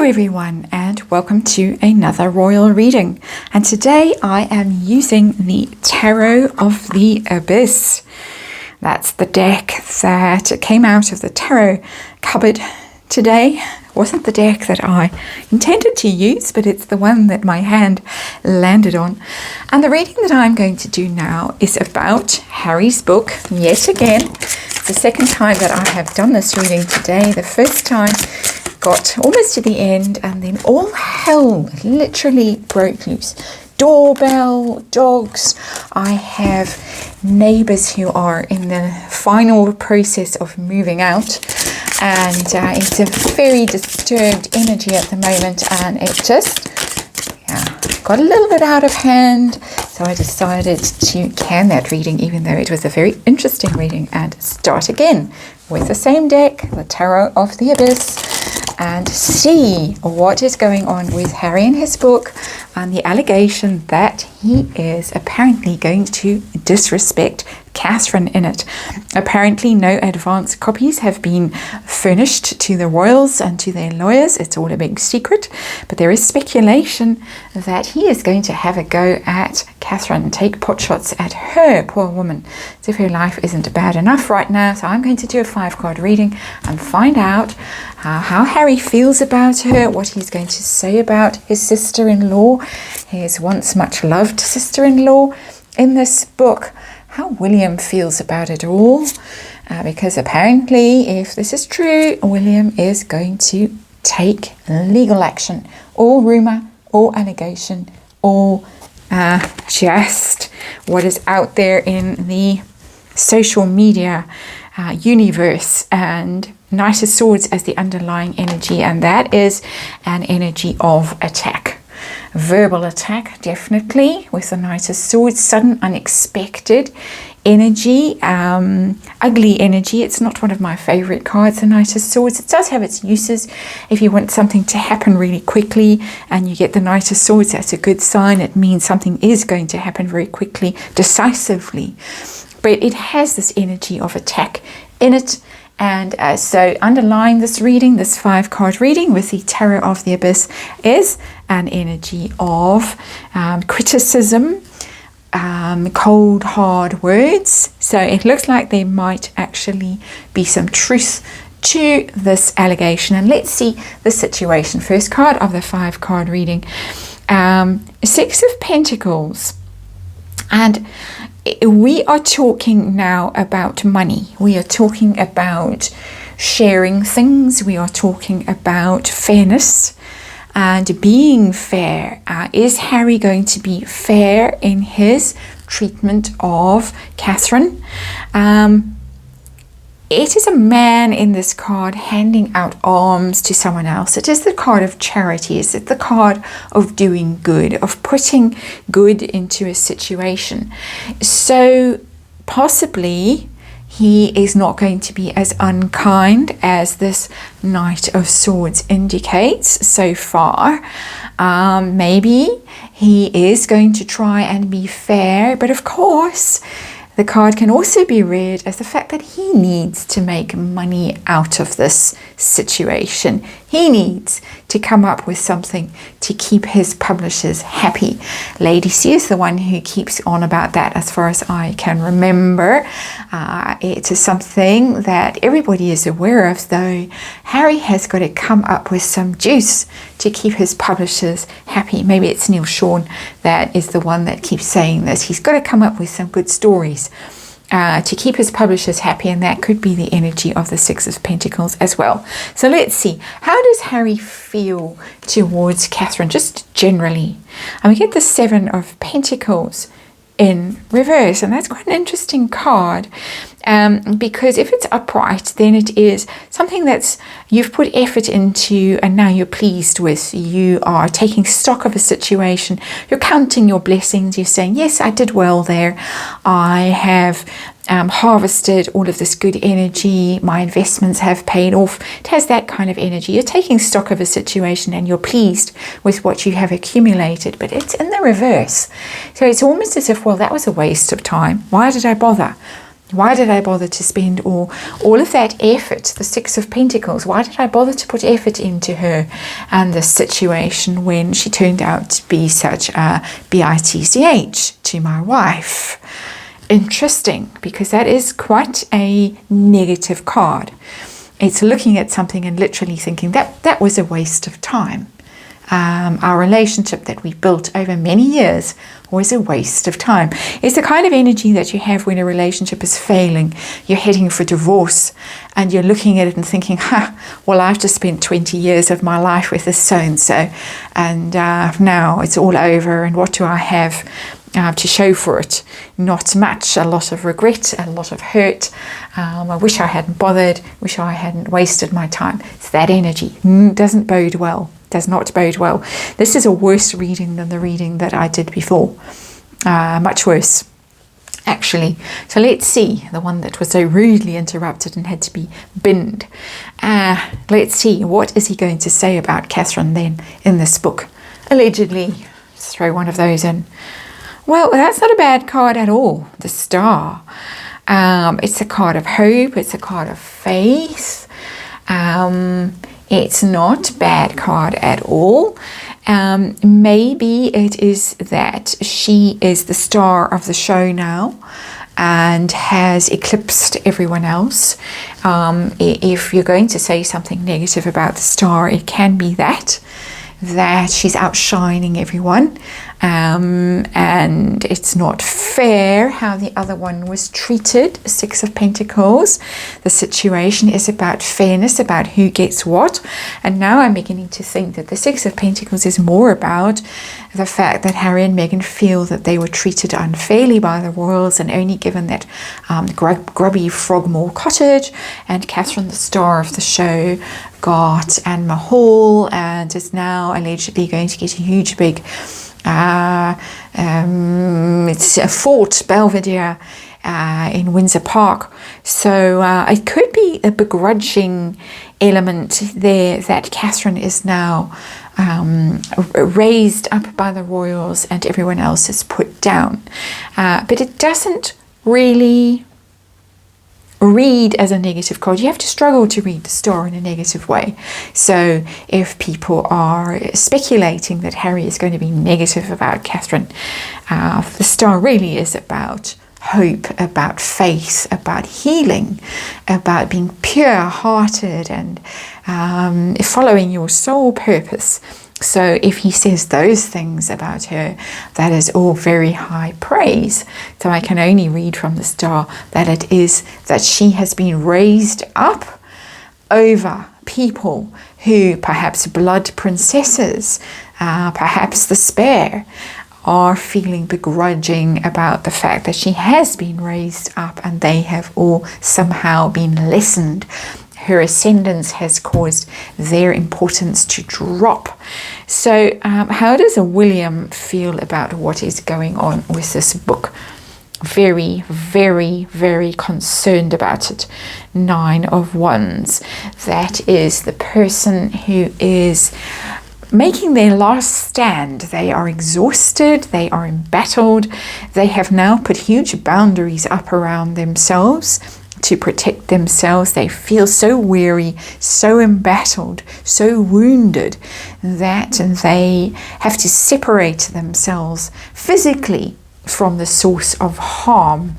everyone, and welcome to another royal reading. And today I am using the Tarot of the Abyss. That's the deck that came out of the tarot cupboard today. It wasn't the deck that I intended to use, but it's the one that my hand landed on. And the reading that I'm going to do now is about Harry's book yet again. It's the second time that I have done this reading today. The first time got almost to the end, and then all hell literally broke loose. Doorbell, dogs. I have neighbours who are in the final process of moving out, and it's a very disturbed energy at the moment, and it just got a little bit out of hand. So I decided to can that reading, even though it was a very interesting reading, and start again with the same deck, the Tarot of the Abyss, and see what is going on with Harry in his book and the allegation that he is apparently going to disrespect Catherine in it. Apparently no advance copies have been furnished to the royals and to their lawyers. It's all a big secret, but there is speculation that he is going to have a go at Catherine, take potshots at her, poor woman, as if her life isn't bad enough right now. So I'm going to do a 5-card reading and find out how Harry feels about her, what he's going to say about his sister-in-law, his once much loved sister-in-law in this book, how William feels about it all, because apparently, if this is true, William is going to take legal action. All rumour, all allegation, all just what is out there in the social media universe, and Knight of Swords as the underlying energy, and that is an energy of attack. Verbal attack, definitely, with the Knight of Swords. Sudden, unexpected energy, ugly energy. It's not one of my favorite cards, the Knight of Swords. It does have its uses. If you want something to happen really quickly and you get the Knight of Swords, that's a good sign. It means something is going to happen very quickly, decisively. But it has this energy of attack in it. And so underlying this reading, this 5-card reading with the Tarot of the Abyss, is an energy of criticism, cold, hard words. So it looks like there might actually be some truth to this allegation. And let's see the situation. First card of the 5-card reading, 6 of Pentacles. And we are talking now about money. We are talking about sharing things. We are talking about fairness and being fair. Is Harry going to be fair in his treatment of Catherine? It is a man in this card handing out alms to someone else. It is the card of charity. It's the card of doing good, of putting good into a situation. So possibly he is not going to be as unkind as this Knight of Swords indicates so far. Maybe he is going to try and be fair, but of course the card can also be read as the fact that he needs to make money out of this situation. He needs to come up with something to keep his publishers happy. Lady C is the one who keeps on about that as far as I can remember. It is something that everybody is aware of, though. Harry has got to come up with some juice to keep his publishers happy. Maybe it's Neil Sean that is the one that keeps saying this. He's got to come up with some good stories to keep his publishers happy, and that could be the energy of the 6 of Pentacles as well. So let's see, how does Harry feel towards Catherine, just generally? And we get the 7 of Pentacles in reverse, and that's quite an interesting card, because if it's upright, then it is something that's you've put effort into and now you're pleased with. You are taking stock of a situation, you're counting your blessings, you're saying, yes, I did well there, I have harvested all of this good energy, my investments have paid off. It has that kind of energy. You're taking stock of a situation and you're pleased with what you have accumulated, but it's in the reverse. So it's almost as if, well, that was a waste of time. Why did I bother? Why did I bother to spend all of that effort, the Six of Pentacles? Why did I bother to put effort into her and this situation when she turned out to be such a bitch to my wife? Interesting, because that is quite a negative card. It's looking at something and literally thinking that was a waste of time. Our relationship that we built over many years was a waste of time. It's the kind of energy that you have when a relationship is failing. You're heading for divorce and you're looking at it and thinking, well, I've just spent 20 years of my life with this so-and-so and now it's all over, and what do I have to show for it? Not much. A lot of regret, a lot of hurt. I wish I hadn't bothered, wish I hadn't wasted my time. It's that energy. Doesn't bode well. Does not bode well. This is a worse reading than the reading that I did before. Much worse, actually. So let's see, the one that was so rudely interrupted and had to be binned. Let's see, what is he going to say about Catherine then in this book? Allegedly. Let's throw one of those in. Well, that's not a bad card at all, the Star. It's a card of hope, it's a card of faith. It's not a bad card at all. Maybe it is that she is the star of the show now and has eclipsed everyone else. If you're going to say something negative about the Star, it can be that she's outshining everyone. And it's not fair how the other one was treated. Six of Pentacles. The situation is about fairness, about who gets what. And now I'm beginning to think that the Six of Pentacles is more about the fact that Harry and Meghan feel that they were treated unfairly by the royals and only given that grubby Frogmore cottage. And Catherine, the star of the show, got Anne Mahal and is now allegedly going to get a huge big it's a Fort Belvedere in Windsor Park. So it could be a begrudging element there that Catherine is now raised up by the royals and everyone else is put down. But it doesn't really read as a negative card. You have to struggle to read the Star in a negative way. So if people are speculating that Harry is going to be negative about Catherine, the Star really is about hope, about faith, about healing, about being pure-hearted and following your soul purpose. So if he says those things about her, that is all very high praise. So I can only read from the Star that it is that she has been raised up over people who, perhaps blood princesses, perhaps the Spare, are feeling begrudging about the fact that she has been raised up and they have all somehow been lessened. Her ascendance has caused their importance to drop. So how does a William feel about what is going on with this book? Very, very, very concerned about it. 9 of Wands. That is the person who is making their last stand. They are exhausted, they are embattled, they have now put huge boundaries up around themselves to protect themselves. They feel so weary, so embattled, so wounded that they have to separate themselves physically from the source of harm.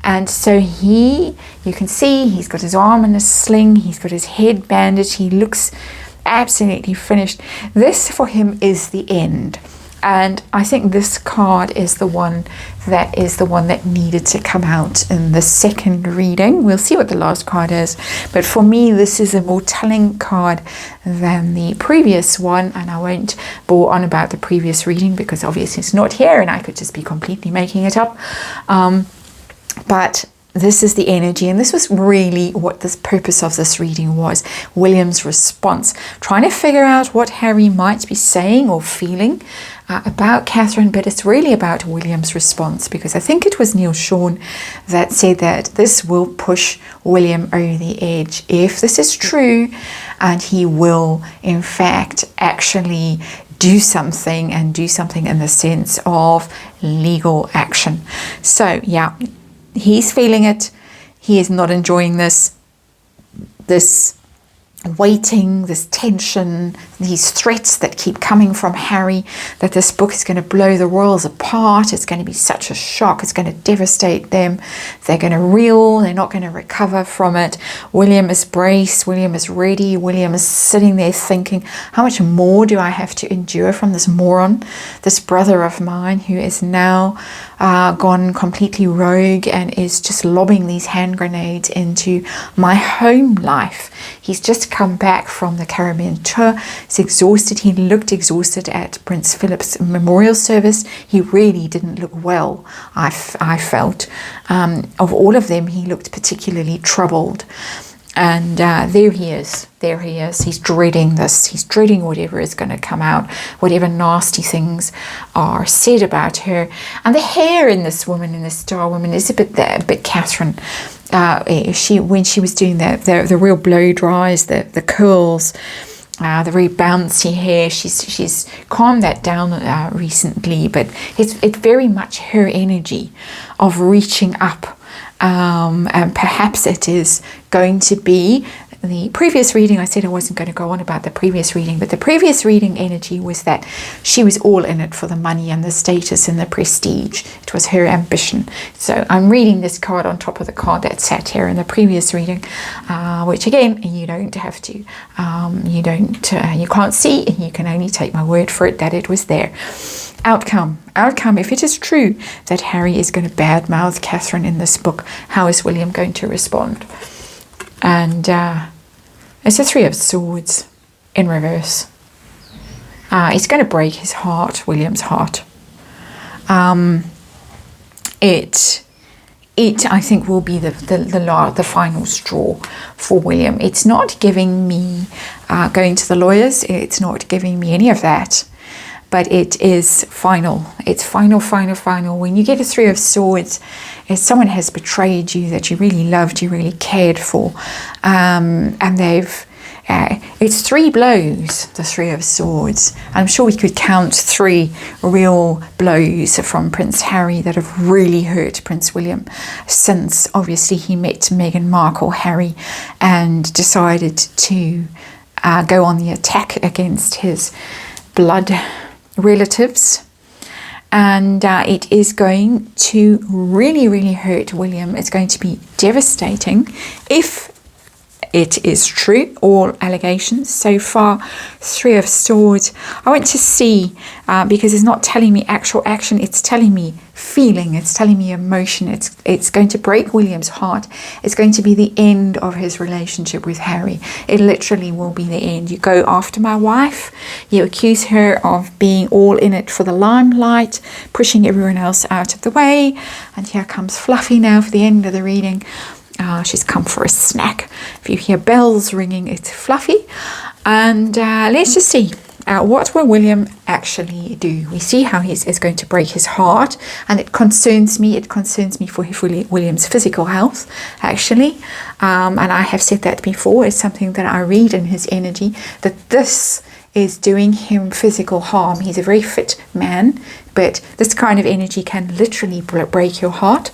And so you can see he's got his arm in a sling, he's got his head bandaged, he looks absolutely finished. This for him is the end. And I think this card is the one that needed to come out in the second reading. We'll see what the last card is. But for me, this is a more telling card than the previous one. And I won't bore on about the previous reading because obviously it's not here and I could just be completely making it up. But this is the energy, and this was really what the purpose of this reading was. William's response, trying to figure out what Harry might be saying or feeling about Catherine, but it's really about William's response, because I think it was Neil Sean that said that this will push William over the edge if this is true, and he will in fact actually do something, and do something in the sense of legal action. So yeah, he's feeling it. he is not enjoying this waiting, this tension, these threats that keep coming from Harry, that this book is going to blow the royals apart. It's going to be such a shock. It's going to devastate them. They're going to reel. They're not going to recover from it. William is braced. William is ready. William is sitting there thinking, how much more do I have to endure from this moron, this brother of mine who is now gone completely rogue and is just lobbing these hand grenades into my home life. He's just come back from the Caribbean tour. He's exhausted. He looked exhausted at Prince Philip's memorial service. He really didn't look well, I felt. Of all of them, he looked particularly troubled. And there he is. He's dreading this. He's dreading whatever is going to come out, whatever nasty things are said about her. And the hair in this woman, in this star woman, is a bit Catherine. When she was doing the real blow dries, the curls, the very bouncy hair, she's calmed that down recently. But it's very much her energy of reaching up. And perhaps it is going to be the previous reading. I said I wasn't going to go on about the previous reading, but the previous reading energy was that she was all in it for the money and the status and the prestige. It was her ambition. So I'm reading this card on top of the card that sat here in the previous reading, which again, you don't have to, you can't see, and you can only take my word for it that it was there. Outcome. If it is true that Harry is going to badmouth Catherine in this book, how is William going to respond? And it's a Three of Swords in reverse. It's going to break his heart, William's heart. It I think will be the final straw for William. It's not giving me going to the lawyers. It's not giving me any of that. But it is final. It's final. When you get a Three of Swords, if someone has betrayed you that you really loved, you really cared for, and it's 3 blows, the Three of Swords. I'm sure we could count 3 real blows from Prince Harry that have really hurt Prince William since, obviously, he met Meghan Markle, Harry, and decided to go on the attack against his blood relatives. And it is going to really hurt William. It's going to be devastating if it is true, all allegations so far. Three of Swords. I want to see, because it's not telling me actual action, it's telling me feeling, it's telling me emotion. It's going to break William's heart. It's going to be the end of his relationship with Harry. It literally will be the end. You go after my wife, you accuse her of being all in it for the limelight, pushing everyone else out of the way, and here comes Fluffy now for the end of the reading. She's come for a snack. If you hear bells ringing, it's Fluffy. And let's just see, what will William actually do? We see how it's going to break his heart, and it concerns me. It concerns me for William's physical health, actually. And I have said that before. It's something that I read in his energy, that this is doing him physical harm. He's a very fit man, but this kind of energy can literally break your heart.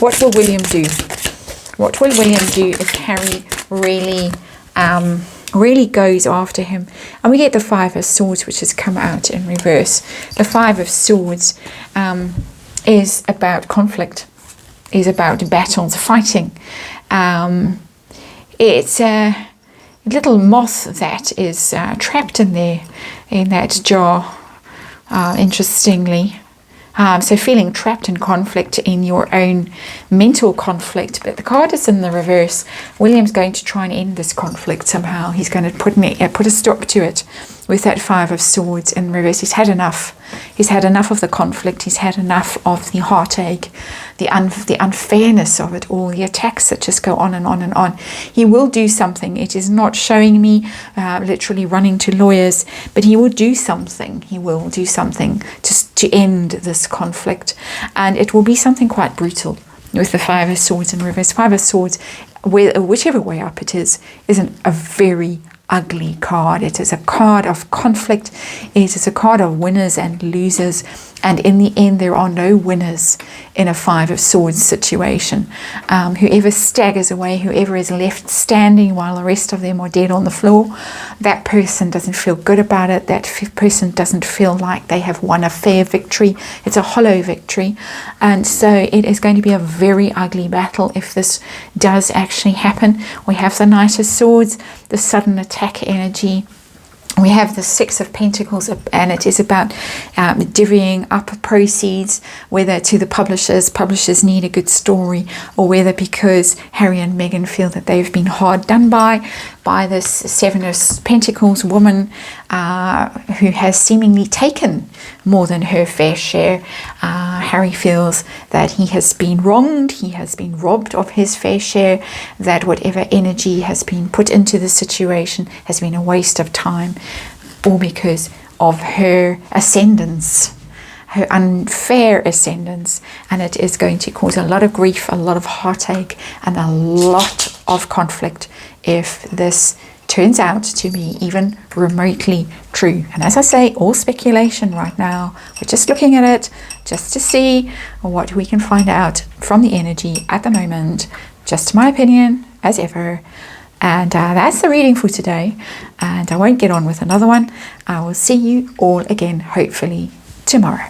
What will William do? What will William do if Harry really goes after him? And we get the Five of Swords, which has come out in reverse. The Five of Swords is about conflict, is about battles, fighting. It's a little moth that is trapped in there, in that jar, interestingly. So feeling trapped in conflict, in your own mental conflict. But the card is in the reverse. William's going to try and end this conflict somehow. He's going to put a stop to it with that Five of Swords in reverse. He's had enough. He's had enough of the conflict. He's had enough of the heartache, the unfairness of it all, the attacks that just go on and on and on. He will do something. It is not showing me literally running to lawyers, but he will do something. He will do something to end this conflict, and it will be something quite brutal with the Five of Swords in reverse. Five of Swords, whichever way up it is a very ugly card. It is a card of conflict. It is a card of winners and losers. And in the end, there are no winners in a Five of Swords situation. Whoever staggers away, whoever is left standing while the rest of them are dead on the floor, that person doesn't feel good about it. That person doesn't feel like they have won a fair victory. It's a hollow victory. And so it is going to be a very ugly battle if this does actually happen. We have the Knight of Swords, the sudden attack energy. We have the Six of Pentacles, and it is about divvying up proceeds, whether to the publishers need a good story, or whether because Harry and Meghan feel that they've been hard done by this Seven of Pentacles woman who has seemingly taken more than her fair share. Harry feels that he has been wronged, he has been robbed of his fair share, that whatever energy has been put into the situation has been a waste of time, all because of her ascendance, her unfair ascendance, and it is going to cause a lot of grief, a lot of heartache, and a lot of conflict if this turns out to be even remotely true. And as I say, all speculation right now. We're just looking at it just to see what we can find out from the energy at the moment. Just my opinion, as ever. And that's the reading for today. And I won't get on with another one. I will see you all again, hopefully, tomorrow.